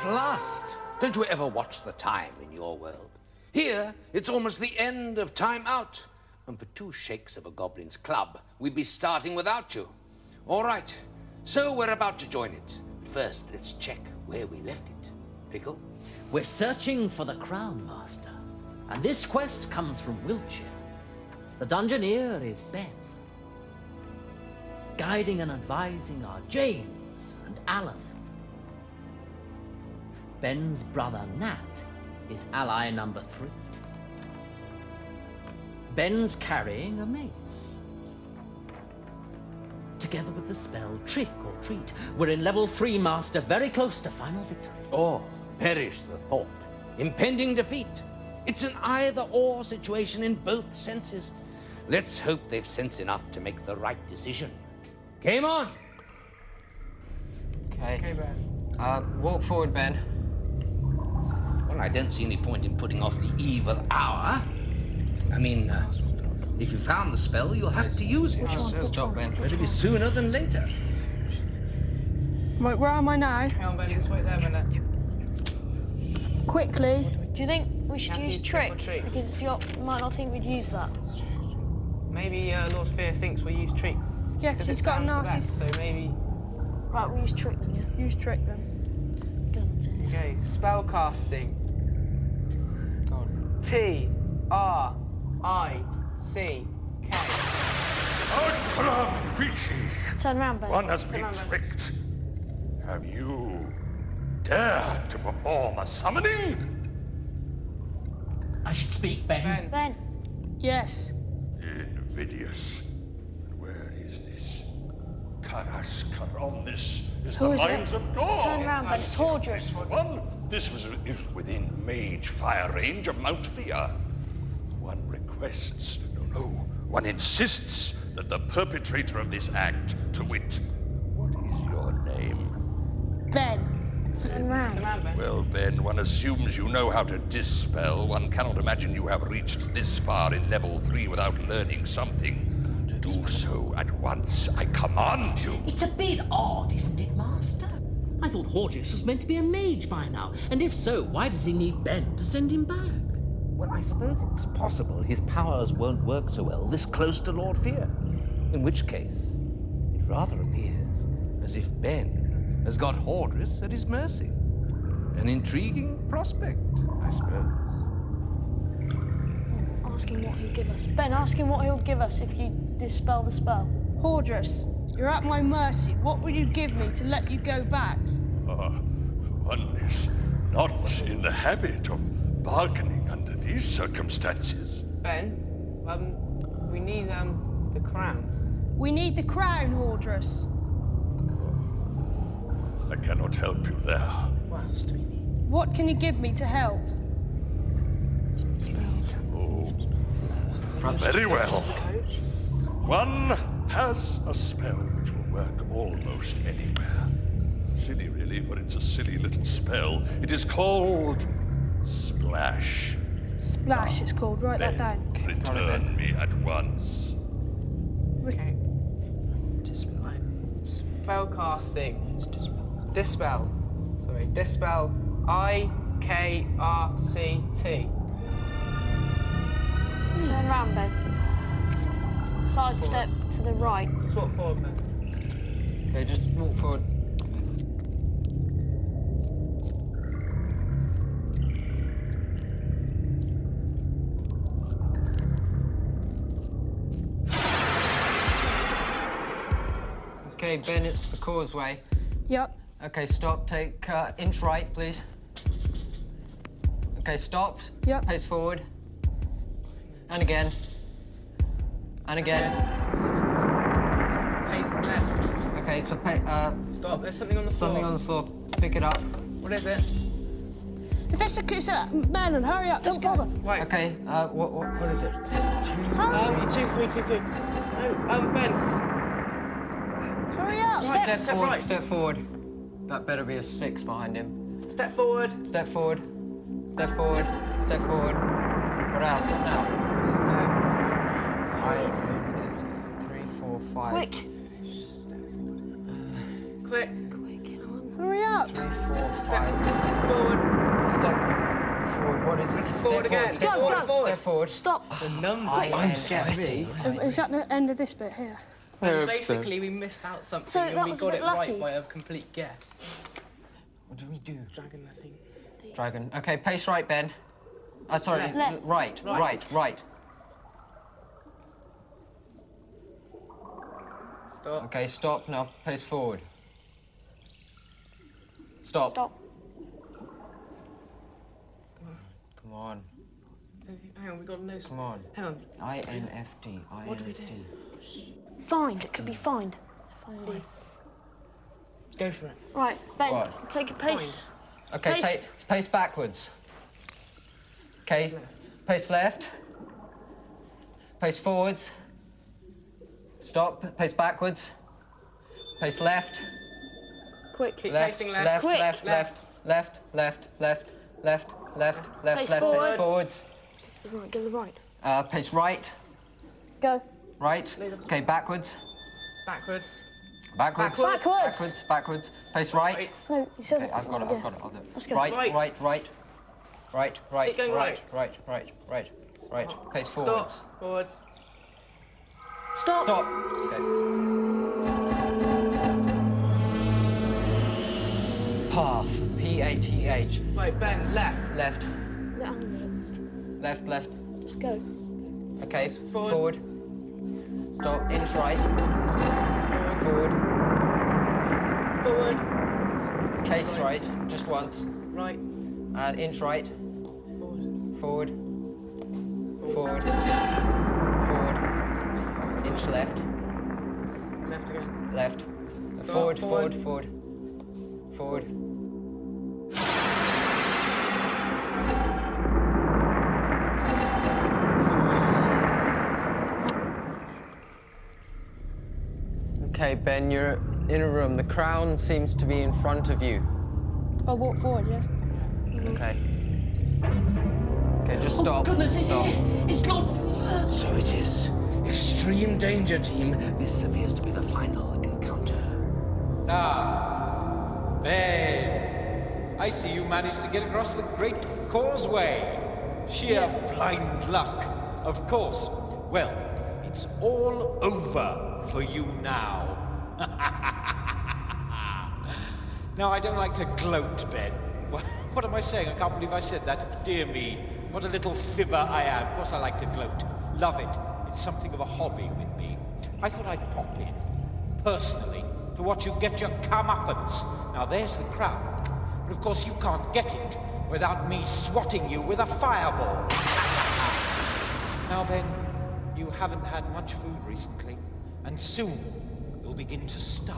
last. Don't you ever watch the time in your world? Here, it's almost the end of time out. And for 2 shakes of a goblin's club, we'd be starting without you. All right, so we're about to join it. But first, let's check where we left it. Pickle? We're searching for the Crown Master. And this quest comes from Wiltshire. The dungeoneer is Ben. Guiding and advising are James and Alan. Ben's brother Nat is ally number 3. Ben's carrying a mace. Together with the spell Trick or Treat, we're in level 3 master, very close to final victory. Oh, perish the thought. Impending defeat. It's an either-or situation in both senses. Let's hope they've sense enough to make the right decision. Game on! Okay, Ben. Walk forward, Ben. Well, I don't see any point in putting off the evil hour. I mean, if you found the spell, you'll have to use it. Stop, Ben. Better be sooner than later. Right, where am I now? Hang on, Ben, just wait there a minute. Quickly. Do you think we should use trick? Trick. Because it's the might not think we'd use that. Maybe Lord Fear thinks we'll use trick. Yeah, because it's got a sounds the nasty... best, so maybe... Right, we'll use trick then, yeah? Use trick then. Okay, spell casting. Go on. T-R-I-C-K. Turn around, Ben. One has been tricked. Have you dared to perform a summoning? I should speak, Ben. Ben. Yes. Invidious. And where is this? Karaskaron, this is Who the is it? minds of God. Turn around, Ben. It's Hordrus. This is within mage fire range of Mount Fear. One requests, no, one insists that the perpetrator of this act, to wit, what is your name? Ben. Turn around. Ben. Well, Ben, one assumes you know how to dispel. One cannot imagine you have reached this far in level 3 without learning something. Do so at once, I command you. It's a bit odd, isn't it, Master? I thought Hordrus was meant to be a mage by now, and if so, why does he need Ben to send him back? Well, I suppose it's possible his powers won't work so well this close to Lord Fear. In which case, it rather appears as if Ben has got Hordrus at his mercy. An intriguing prospect, I suppose. Ask him what he'll give us. Ben, ask him what he'll give us if you dispel the spell. Hordrus, you're at my mercy. What will you give me to let you go back? One is not in the habit of bargaining under these circumstances. Ben, we need the crown. We need the crown, Hordrus. I cannot help you there. What else do we need? What can you give me to help? Very well. One has a spell which will work almost anywhere. Silly, really, for it's a silly little spell. It is called Splash. Splash, it's called. Write that down. Return me at once. Okay. Spell casting. Dispel. Sorry, dispel. I-K-R-C-T. Turn around, Ben. Sidestep to the right. Just walk forward, Ben. Okay, just walk forward. Okay, Ben, it's the causeway. Yep. Okay, stop. Take inch right, please. Okay, stopped. Yep. Pace forward. And again. And again. Pace left. Okay, so stop. There's something on the floor. Something on the floor. Pick it up. What is it? If it's a Manon, hurry up. Don't bother. Wait. Okay. What is it? 2, 3, 2, 3. No. Ben's. Hurry up. Step forward. right. Step forward. That better be a 6 behind him. Step forward. Step forward. Step forward. Step forward. What out? What now? Step. 5, 3, 4, 5. Quick. Quick. Quick. Hurry up. 3, 4, 5. forward again. Go, go. Step forward. Stop. The number. I'm sweaty. Is that the end of this bit here? Basically, we missed out something So and that we was a got bit it lucky. right by a complete guess. What do we do? Dragon, I think. Dragon. Okay, pace right, Ben. Sorry, Left. right. Stop. Okay, stop. Now pace forward. Stop. Stop. Come on. Hang on, we got to know. Come on. Hang on. INFD. What do we do? Find. It could be find. Find. Go for it. Right, Ben, What? take a pace. Okay, Pace. pace backwards. Okay, pace left. Pace forwards. Stop. Pace backwards. Pace left. Quick. Keep Left. pacing left. Left. Quick. Left. Left. Pace forward. Pace forwards. Right, go to the right. Pace right. Go. Right. Okay, backwards. Backwards. Backwards. Backwards. Backwards. Pace right. Right. No, you said Okay, I've got it. I'll do it. Let's go. Right. Right. Keep going Right. right. Pace forwards. Stop. Forwards. Stop. Stop. Okay. Path. P-A-T-H. Right, Ben, left. Left. Yeah, I'm Left. Just go. Okay. Forward. Stop. Inch right. Forward. Forward. Pace right. Just once. Right. And inch right. Forward. Forward. Inch left. Left again. Left. Stop. Forward. Okay, Ben, you're in a room. The crown seems to be in front of you. I'll walk forward, yeah? Okay. Okay, just stop. Goodness, it's Stop. here. It's not. So it is. Extreme danger, team. This appears to be the final encounter. Ah, Ben. I see you managed to get across the Great Causeway. Sheer blind luck, of course. Well, it's all over for you now. Now, I don't like to gloat, Ben. What am I saying? I can't believe I said that. Dear me, what a little fibber I am. Of course I like to gloat. Love it. It's something of a hobby with me. I thought I'd pop in, personally, to watch you get your comeuppance. Now, there's the crown. But of course you can't get it without me swatting you with a fireball. Now, Ben, you haven't had much food recently, and soon you'll begin to starve.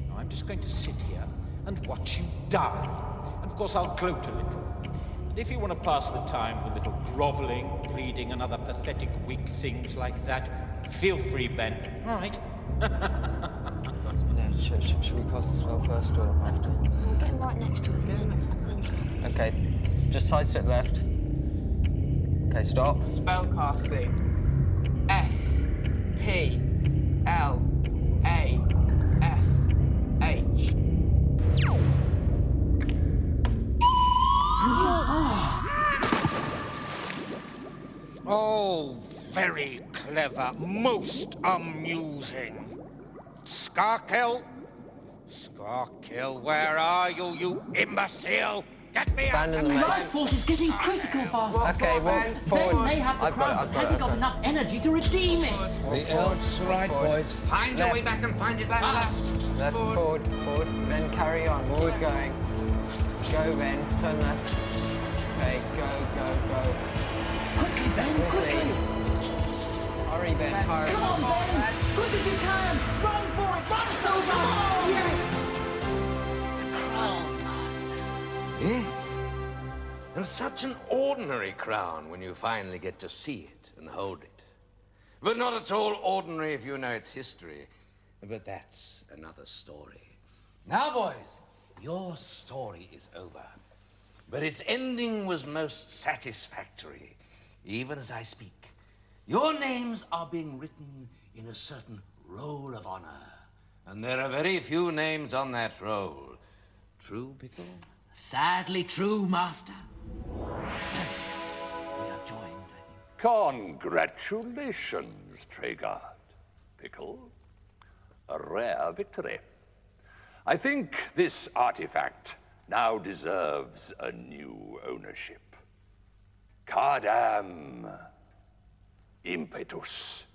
Now, I'm just going to sit here and watch you die. And of course I'll gloat a little. And if you want to pass the time with a little groveling, pleading, and other pathetic, weak things like that, feel free, Ben. All right? Yeah, should we cast the spell first or after? We'll get him right next to him. Okay, just side step left. Okay, stop. Spellcasting. S-P-L-A-S-H. Oh, very clever, most amusing. Skarkill? Skarkill, where are you, you imbecile? Get me out Abandon of the this! Life force is getting critical, Bastard. Okay, walk forward. Ben may have the I've got crown, it, but has he got enough energy to redeem it? The elves are right, boys. Find your way back and find it fast. Left, forward. Then carry on. Keep going. Go, Ben. Turn left. Okay, go. Quickly, Ben, quickly. Hurry, Ben, hurry. Come on, Ben. Quick as you can. Run for it. Run for it. Yes. Crown Master. Yes. And such an ordinary crown when you finally get to see it and hold it. But not at all ordinary if you know its history. But that's another story. Now, boys, your story is over. But its ending was most satisfactory, even as I speak. Your names are being written in a certain roll of honor. And there are very few names on that roll. True, Pickle? Sadly true, Master. Congratulations, Treguard. Pickle, a rare victory. I think this artifact now deserves a new ownership. Cardam impetus.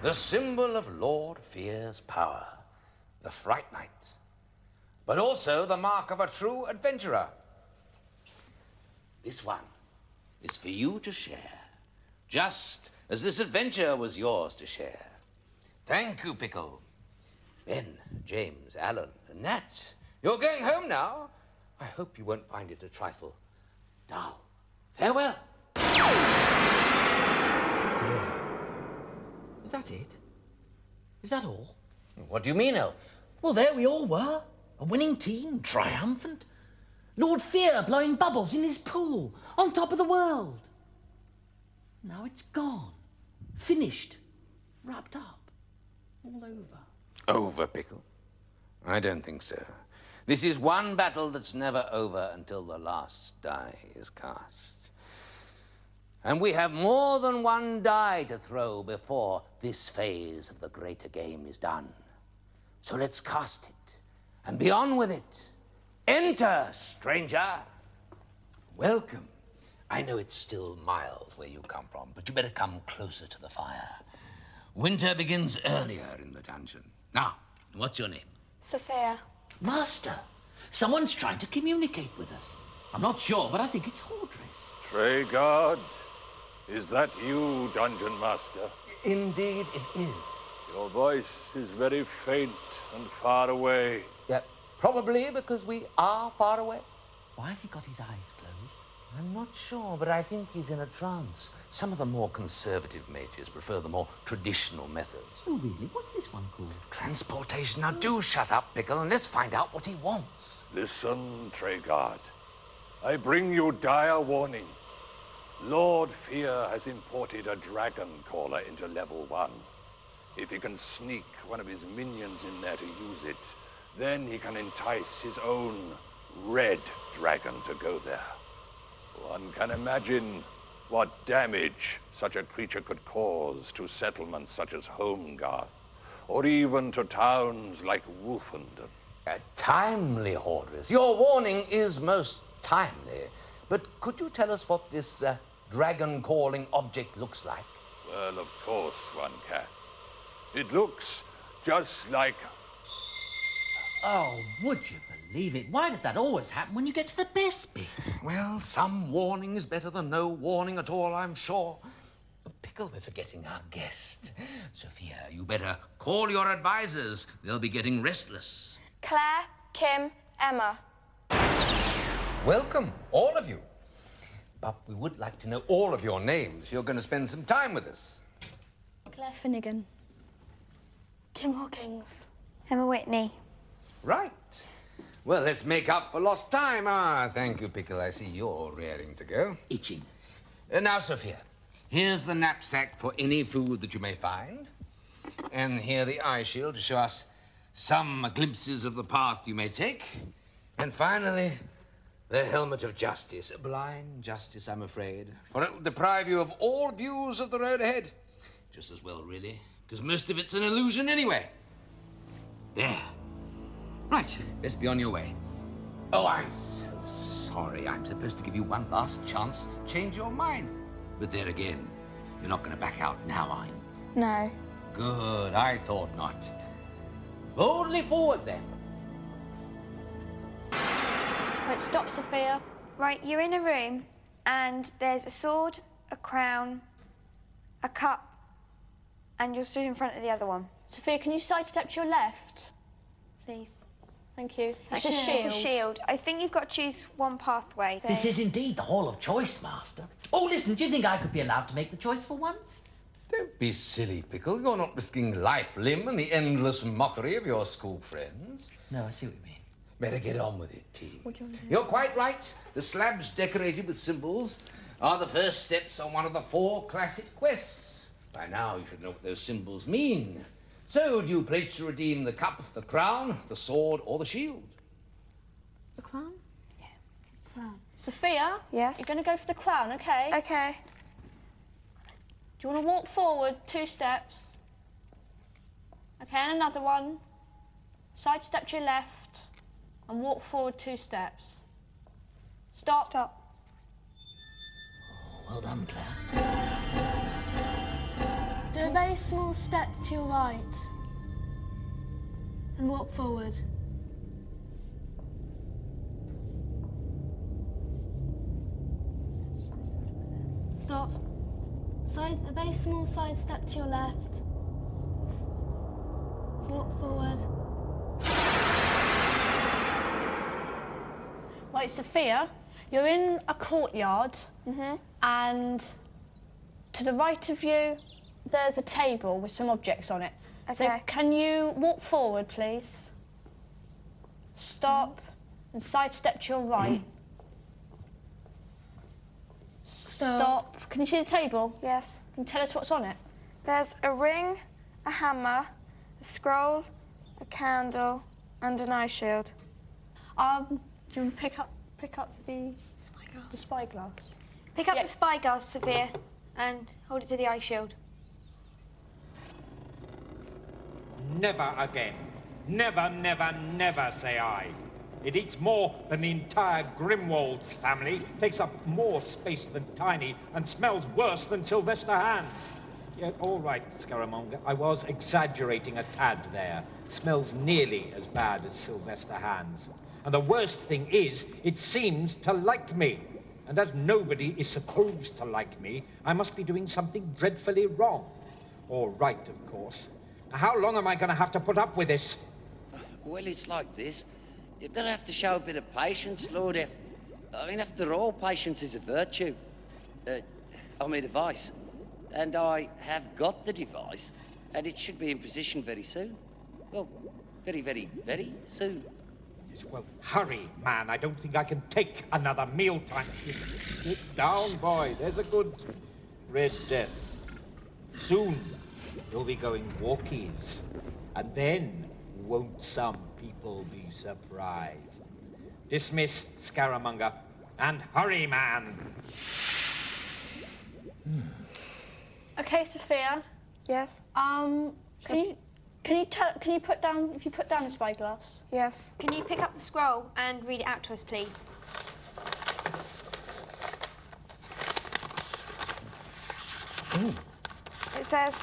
The symbol of Lord Fear's power, the Fright Knight, but also the mark of a true adventurer. This one is for you to share, just as this adventure was yours to share. Thank you, Pickle. Ben, James, Alan, and Nat, you're going home now. I hope you won't find it a trifle dull. Farewell. Dear. Is that it? Is that all? What do you mean, Elf? Well, there we all were. A winning team, triumphant. Lord Fear blowing bubbles in his pool, on top of the world. Now it's gone. Finished. Wrapped up. All over. Over, Pickle? I don't think so. This is one battle that's never over until the last die is cast. And we have more than one die to throw before this phase of the greater game is done. So let's cast it and be on with it. Enter, stranger. Welcome. I know it's still mild where you come from, but you better come closer to the fire. Winter begins earlier in the dungeon. Now, what's your name? Sophia. Master, someone's trying to communicate with us. I'm not sure, but I think it's Hordris. Treguard, is that you, Dungeon Master? Indeed it is. Your voice is very faint and far away. Yeah, probably because we are far away. Why has he got his eyes closed? I'm not sure, but I think he's in a trance. Some of the more conservative mages prefer the more traditional methods. Oh, really? What's this one called? Transportation. Now do shut up, Pickle, and let's find out what he wants. Listen, Treguard. I bring you dire warning. Lord Fear has imported a dragon caller into level 1. If he can sneak one of his minions in there to use it, then he can entice his own red dragon to go there. One can imagine what damage such a creature could cause to settlements such as Homegarth, or even to towns like Wolfenden. Timely, Hordris. Your warning is most timely. But could you tell us what this dragon-calling object looks like? Well, of course one can. It looks just like... Oh, would you believe it? Why does that always happen when you get to the best bit? Well, some warning is better than no warning at all, I'm sure. Pickle, we're forgetting our guest. Sophia, you better call your advisors. They'll be getting restless. Claire, Kim, Emma. Welcome, all of you. But we would like to know all of your names. You're going to spend some time with us. Claire Finnegan. Kim Hawkins. Emma Whitney. Right. Well, let's make up for lost time. Ah, thank you, Pickle. I see you're raring to go. Itching. Now, Sophia, here's the knapsack for any food that you may find. And here the eye shield to show us some glimpses of the path you may take. And finally, the helmet of justice. A blind justice, I'm afraid. For it will deprive you of all views of the road ahead. Just as well, really, because most of it's an illusion anyway. There. Right, let's be on your way. Oh, I'm so sorry. I'm supposed to give you one last chance to change your mind. But there again, you're not going to back out now, are you? No. Good, I thought not. Boldly forward, then. Right, stop, Sophia. Right, you're in a room, and there's a sword, a crown, a cup, and you're stood in front of the other one. Sophia, can you sidestep to your left? Please. Thank you. It's a shield. I think you've got to choose one pathway. So... This is indeed the Hall of Choice, Master. Oh, listen, do you think I could be allowed to make the choice for once? Don't be silly, Pickle. You're not risking life, limb, and the endless mockery of your school friends. No, I see what you mean. Better get on with it, team. What do you want to do? You're quite right. The slabs decorated with symbols are the first steps on one of the 4 classic quests. By now, you should know what those symbols mean. So, do you pledge to redeem the cup, the crown, the sword, or the shield? The crown? Yeah. Crown. Sophia? Yes? You're going to go for the crown, okay? Okay. Do you want to walk forward 2 steps? Okay, and another one. Sidestep to your left and walk forward 2 steps. Stop. Stop. Well done, Claire. Do a very small step to your right and walk forward. Stop. A very small side step to your left. Walk forward. Right, Sophia, you're in a courtyard, and to the right of you, there's a table with some objects on it. So Okay. can you walk forward, please? Stop and sidestep to your right. Stop. Can you see the table? Yes. Can you tell us what's on it? There's a ring, a hammer, a scroll, a candle, and an eye shield. Do you want to pick up the spyglass? Pick up Yeah. the spyglass, Sophia, and hold it to the eye shield. Never again. Never, never, never, say I. It eats more than the entire Grimwald's family, takes up more space than Tiny, and smells worse than Sylvester Hands. Yeah, all right, Scaramanga, I was exaggerating a tad there. Smells nearly as bad as Sylvester Hands. And the worst thing is, it seems to like me. And as nobody is supposed to like me, I must be doing something dreadfully wrong. Or right, of course. Now, how long am I going to have to put up with this? Well, it's like this. You're going to have to show a bit of patience, Lord F. I mean, after all, patience is a virtue. I mean, a vice. And I have got the device, and it should be in position very soon. Well, very, very, very soon. Yes, well, hurry, man. I don't think I can take another mealtime. Sit down, boy. There's a good Red Death. Soon, you'll be going walkies. And then, won't some people be surprised? Dismiss, Scaramanga. And hurry, man. Okay, Sophia. Yes? Can you put down the spyglass? Yes. Can you pick up the scroll and read it out to us, please? It says,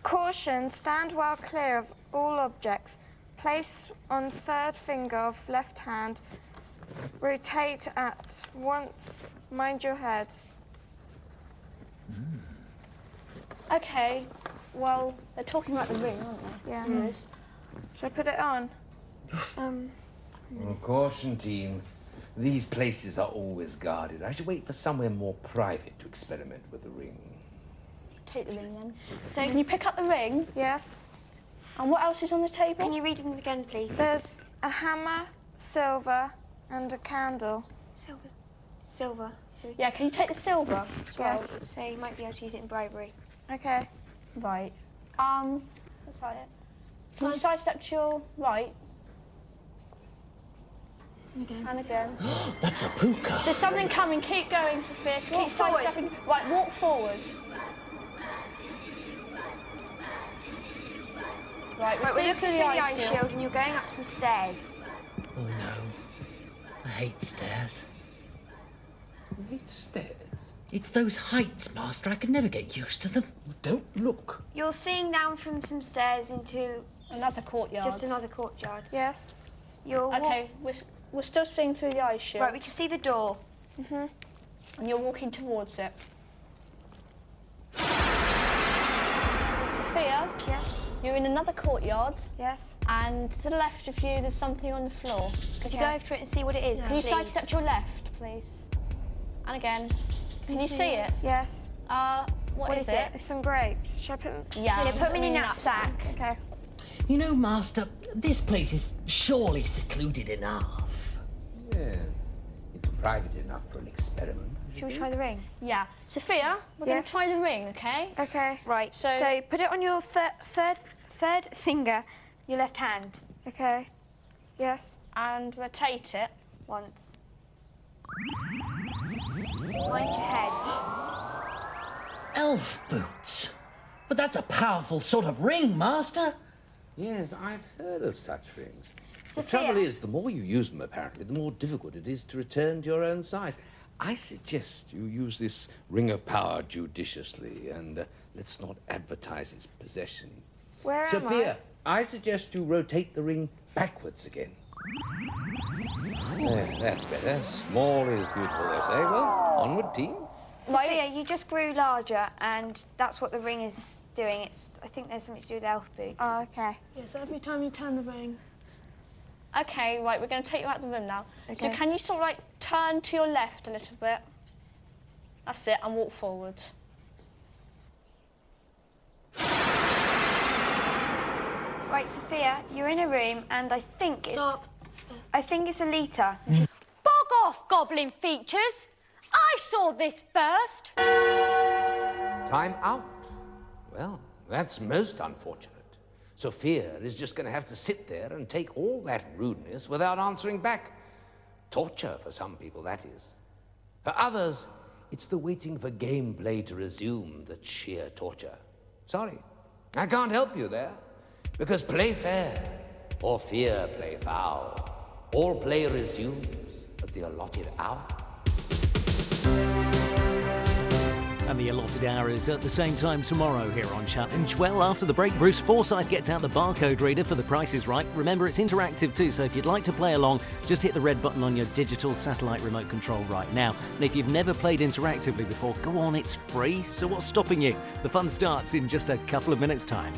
caution, stand well clear of all objects. Place on 3rd finger of left hand. Rotate at once. Mind your head. Okay. Well, they're talking about the ring, aren't they? Yes. Yes. Should I put it on? Well, caution, team. These places are always guarded. I should wait for somewhere more private to experiment with the ring. Take the ring then. So can you pick up the ring? Yes. And what else is on the table? Can you read it again, please? There's a hammer, silver, and a candle. Silver. Silver. Yeah, can you take the silver as well? Yes. So you might be able to use it in bribery. Okay. Right. That's like it. Can you sidestep to your right? And again. That's a puka. There's something coming. Keep going, Sophia. So Walk keep forward. sidestepping. Right, walk forward. Right, Right, we're we're looking through through the eye shield. and you're going up some stairs. Oh no. I hate stairs. Wait, stairs? It's those heights, Master. I can never get used to them. Don't look. You're seeing down from some stairs into Another courtyard. just another courtyard. Yes. You're Okay, we're still seeing through the eye shield. Right, we can see the door. And you're walking towards it. Sophia, Yes. you're in another courtyard, Yes. and to the left of you, there's something on the floor. Could you go over to it and see what it is? Can you please? sidestep to your left, please? And again. Can you see it? Yes. What is it? It's some grapes. Should I put them? Yeah, Here, put them in your your knapsack. Okay. You know, Master, this place is surely secluded enough. Yes. It's private enough for an experiment. Shall we try the ring? Yeah. Sophia, we're going Yeah. to try the ring, okay? Okay. Right. So- So put it on your third finger, your left hand. Okay. Yes. And rotate it. Once. Mind your head. Elf boots? But that's a powerful sort of ring, Master. Yes, I've heard of such rings. The Sophia. trouble is, the more you use them, apparently, the more difficult it is to return to your own size. I suggest you use this ring of power judiciously, and let's not advertise its possession. Where am Sophia, I suggest you rotate the ring backwards again. There, that's better. Small is beautiful, they say. Well, onward, team. Sophia, you just grew larger, and that's what the ring is doing. I think there's something to do with elf boots. Oh, okay. Yes, every time you turn the ring. Okay, right, we're going to take you out of the room now. Okay. So can you sort of like turn to your left a little bit? That's it, and walk forward. Right, Sophia, you're in a room, and I think Stop. I think it's a litre. Bog off, goblin features! I saw this first! Time out. Well, that's most unfortunate. Sophia is just going to have to sit there and take all that rudeness without answering back. Torture for some people, that is. For others, it's the waiting for gameplay to resume that's sheer torture. Sorry, I can't help you there, because play fair or fear play foul. All play resumes at the allotted hour. And the allotted hour is at the same time tomorrow here on Challenge. Well, after the break, Bruce Forsyth gets out the barcode reader for The Price is Right. Remember, it's interactive too, so if you'd like to play along, just hit the red button on your digital satellite remote control right now. And if you've never played interactively before, go on, it's free, so what's stopping you? The fun starts in just a couple of minutes' time.